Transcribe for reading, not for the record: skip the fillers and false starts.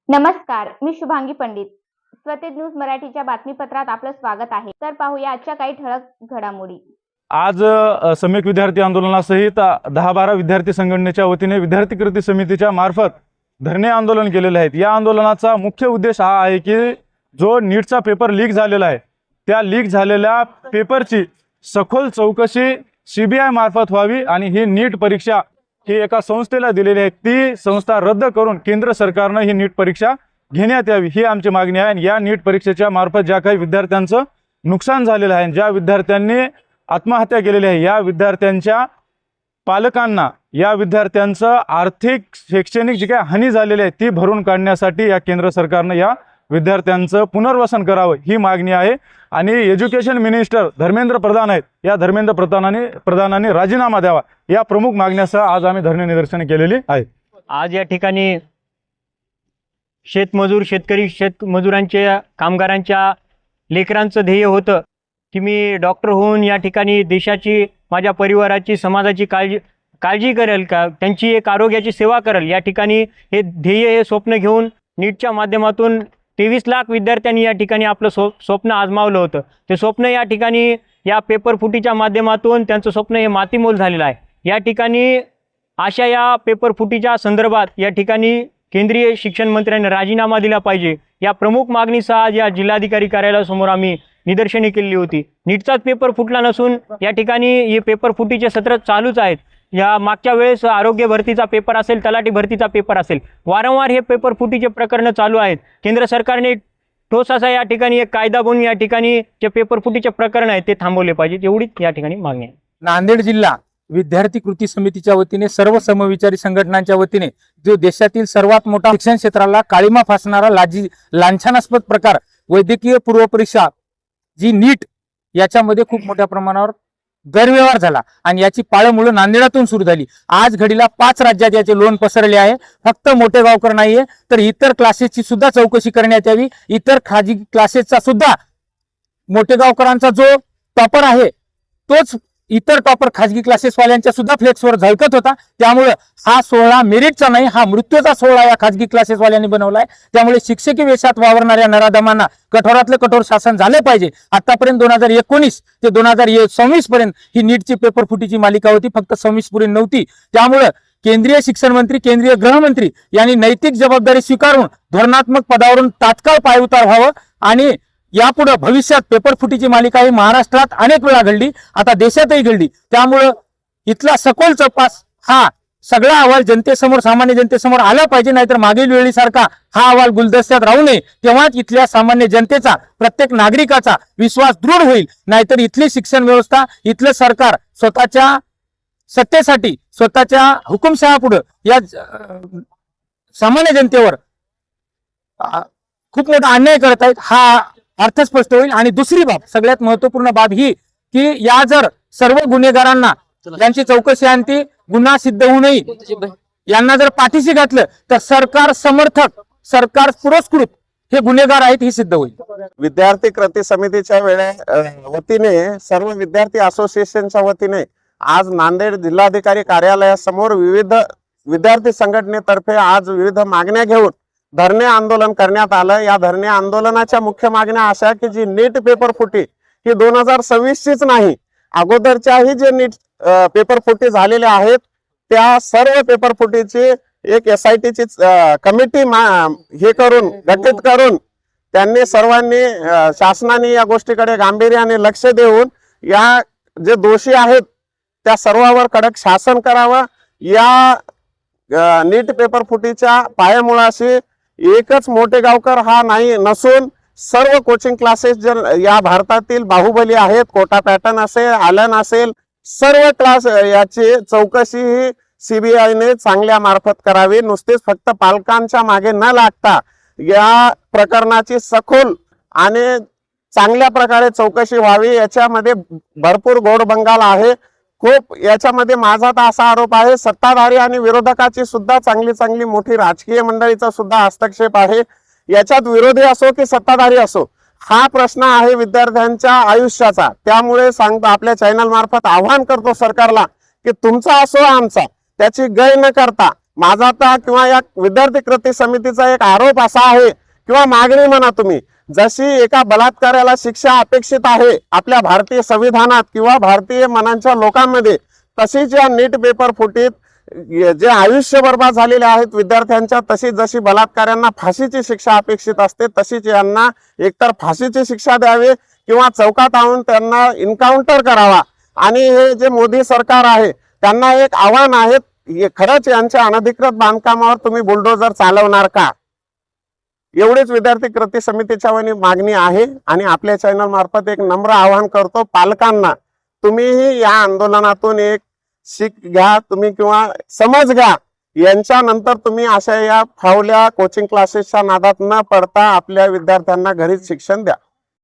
नमस्कार, मी शुभांगी पंडित. स्वतेज न्यूज मराठीच्या बातमीपत्रात आपलं स्वागत आहे. तर पाहूया आजच्या काही ठळक घडामोडी. आज सम्यक विद्यार्थी आंदोलनासहित 10-12 विद्यार्थी संघटनेच्या वतीने विद्यार्थी कृती समितीच्या मार्फत धरणे आंदोलन केलेले आहेत. या आंदोलनाचा मुख्य उद्देश हा आहे की जो नीटचा पेपर लीक झालेला आहे त्या लीक झालेल्या पेपरची सखोल चौकशी CBI मार्फत व्हावी आणि ही नीट परीक्षा ही एका संस्थेला दिलेली आहे, ती संस्था रद्द करून केंद्र सरकारने ही नीट परीक्षा घेण्यात यावी ही आमची मागणी आहे. आणि या नीट परीक्षेच्या मार्फत ज्या काही विद्यार्थ्यांचं नुकसान झालेलं आहे, ज्या विद्यार्थ्यांनी आत्महत्या केलेली आहे, या विद्यार्थ्यांच्या पालकांना या विद्यार्थ्यांचं आर्थिक शैक्षणिक जी काही हानी झालेली आहे ती भरून काढण्यासाठी या केंद्र सरकारने या विद्यार्थ्यांचं पुनर्वसन करावं ही मागणी आहे. आणि एज्युकेशन मिनिस्टर धर्मेंद्र प्रधान आहेत, या धर्मेंद्र प्रधानांनी राजीनामा द्यावा या प्रमुख मागण्यासह आज आम्ही धरणे निदर्शने केलेली आहे. आज या ठिकाणी शेतकरी शेतमजुरांच्या कामगारांच्या लेकरांचं ध्येय होतं की मी डॉक्टर होऊन या ठिकाणी देशाची, माझ्या परिवाराची, समाजाची काळजी करेल, का त्यांची एक आरोग्याची सेवा करेल. या ठिकाणी हे ध्येय, हे स्वप्न घेऊन नीटच्या माध्यमातून 23 लाख विद्यार्थ्यांनी या ठिकाणी आपलं स्वप्न आजमावलं होतं. ते स्वप्न या ठिकाणी या पेपर फुटीच्या माध्यमातून त्यांचं स्वप्न हे मातीमोल झालेलं आहे. या ठिकाणी अशा या पेपर फुटीच्या संदर्भात या ठिकाणी केंद्रीय शिक्षण मंत्र्यांनी राजीनामा दिला पाहिजे या प्रमुख मागणीसह आज या जिल्हाधिकारी कार्यालयासमोर आम्ही निदर्शने केली होती. नीटचाच पेपर फुटला नसून या ठिकाणी हे पेपर फुटीचे सत्र चालूच आहेत. या मागच्या वेळेस आरोग्य भरतीचा पेपर असेल, तलाठी भरतीचा पेपर असेल, वारंवार हे पेपर फुटीचे प्रकरणं चालू आहेत. केंद्र सरकारने ठोस असा या ठिकाणी एक कायदा बनवून या ठिकाणी जे पेपर फुटीचे प्रकरण आहेत ते थांबवले पाहिजेत, एवढीच या ठिकाणी मागणी आहे. नांदेड जिल्हा विद्यार्थी कृती समितीच्या वतीने सर्व समविचारी संघटनांच्या वतीने जो देशातील सर्वात मोठा शिक्षण क्षेत्राला काळीमा फासणारा लांछनास्पद प्रकार वैद्यकीय पूर्वपरीक्षा जी नीट याच्यामध्ये खूप मोठ्या प्रमाणावर गैरव्यवहार झाला आणि याची पाळंमुळं नांदेडातून सुरू झाली. आज घडीला 5 राज्यात याचे लोन पसरले आहे. फक्त मोठे गावकर नाहीये तर इतर क्लासेसची सुद्धा चौकशी करण्यात यावी. इतर खाजगी क्लासेसचा सुद्धा मोठे गावकरांचा जो टॉपर आहे तोच इतर टॉपर खाजगी क्लासेसवाल्यांच्या सुद्धा फ्लेक्सवर झळकत होता. त्यामुळे हा सोहळा मेरिटचा नाही, हा मृत्यूचा सोहळा या खाजगी क्लासेसवाल्यांनी बनवलाय. त्यामुळे शिक्षकी वेशात वावरणाऱ्या नराधमांना कठोरातलं कठोर शासन झाले पाहिजे. आतापर्यंत 2019 ते 2026 पर्यंत ही नीटची पेपर फुटीची मालिका होती, फक्त 26 पुढे नव्हती. त्यामुळे केंद्रीय शिक्षण मंत्री, केंद्रीय गृहमंत्री यांनी नैतिक जबाबदारी स्वीकारून धोरणात्मक पदावरून तात्काळ पायउतार व्हावं. आणि यापुढे भविष्यात पेपर फुटीची मालिका ही महाराष्ट्रात अनेक वेळा घडली, आता देशातही घडली. त्यामुळं इथला सखोल तपास हा सगळा अहवाल जनतेसमोर, सामान्य जनतेसमोर आला पाहिजे. नाहीतर मागील वेळीसारखा हा अहवाल गुलदस्त्यात राहू नये. तेव्हाच इथल्या सामान्य जनतेचा, प्रत्येक नागरिकाचा विश्वास दृढ होईल. नाहीतर इथली शिक्षण व्यवस्था, इथलं सरकार स्वतःच्या सत्तेसाठी, स्वतःच्या हुकुमशहापुढे या सामान्य जनतेवर खूप मोठा अन्याय करत आहेत, हा अर्थ स्पष्ट होईल. आणि दुसरी बाब, सगळ्यात महत्वपूर्ण बाब ही की या जर सर्व गुन्हेगारांना यांची चौकशी आणती, गुन्हा सिद्ध होऊ नये, यांना जर पाठीशी घातलं तर सरकार समर्थक, सरकार पुरस्कृत हे गुन्हेगार आहेत हे सिद्ध होईल. विद्यार्थी कृती समितीच्या वतीने, सर्व विद्यार्थी असोसिएशनच्या वतीने आज नांदेड जिल्हाधिकारी कार्यालयासमोर विविध विद्यार्थी संघटनेतर्फे आज विविध मागण्या घेऊन धरणे आंदोलन करण्यात आलं. या धरणे आंदोलनाच्या मुख्य मागण्या अशा की जी नीट पेपर फुटी ही 2026चीच नाही, अगोदरच्याही जे नीट पेपर फुटी झालेल्या आहेत त्या सर्व पेपर फुटीची एक SITची कमिटी हे करून, गठीत करून त्यांनी सर्वांनी, शासनाने या गोष्टीकडे गांभीर्याने लक्ष देऊन या जे दोषी आहेत त्या सर्वांवर कडक शासन करावं. या नीट पेपर फुटीच्या पायामुळाशी एकच मोठे गावकर हा नाही नसून सर्व कोचिंग क्लासेस जर या भारतातील बाहुबली आहेत, कोटा पॅटर्न असेल, आलन असेल, सर्व क्लास याची चौकशी ही CBIने चांगल्या मार्फत करावी. नुसतेच फक्त पालकांच्या मागे न लागता या प्रकरणाची सखोल आणि चांगल्या प्रकारे चौकशी व्हावी. याच्यामध्ये भरपूर गोडबंगाल आहे खूप. याच्यामध्ये माझा तर असा आरोप आहे, सत्ताधारी आणि विरोधकाची सुद्धा चांगली मोठी राजकीय मंडळीचा सुद्धा हस्तक्षेप आहे. याच्यात विरोधी असो की सत्ताधारी असो, हा प्रश्न आहे विद्यार्थ्यांच्या आयुष्याचा. त्यामुळे सांगतो, आपल्या चॅनल मार्फत आवाहन करतो सरकारला की तुमचा असो आमचा, त्याची गय न करता माझा आता किंवा या विद्यार्थी कृती समितीचा एक आरोप असा आहे किंवा मागणी म्हणा तुम्ही, जशी एका बलात्काराला शिक्षा अपेक्षित आहे आपल्या भारतीय संविधानात किंवा भारतीय मनांच्या लोकांमध्ये, तशीच या नीट पेपर फुटीत जे आयुष्य बर्बाद झालेले आहेत विद्यार्थ्यांच्या, तशीच जशी बलात्काऱ्यांना फाशीची शिक्षा अपेक्षित असते तशीच यांना एकतर फाशीची शिक्षा द्यावी किंवा चौकात आणून त्यांना इन्काउंटर करावा. आणि हे जे मोदी सरकार आहे त्यांना एक आव्हान आहे, खरंच यांच्या अनधिकृत बांधकामावर तुम्ही बुलडोजर चालवणार का? एवढीच विद्यार्थी कृती समितीच्या वतीने मागणी आहे. आणि आपल्या चॅनल मार्फत एक नम्र आवाहन करतो पालकांना, तुम्हीही या आंदोलनातून एक शिक घ्या तुम्ही किंवा समज घ्या. यांच्यानंतर तुम्ही अशा या फावल्या कोचिंग क्लासेसच्या नादात न पडता आपल्या विद्यार्थ्यांना घरीच शिक्षण द्या.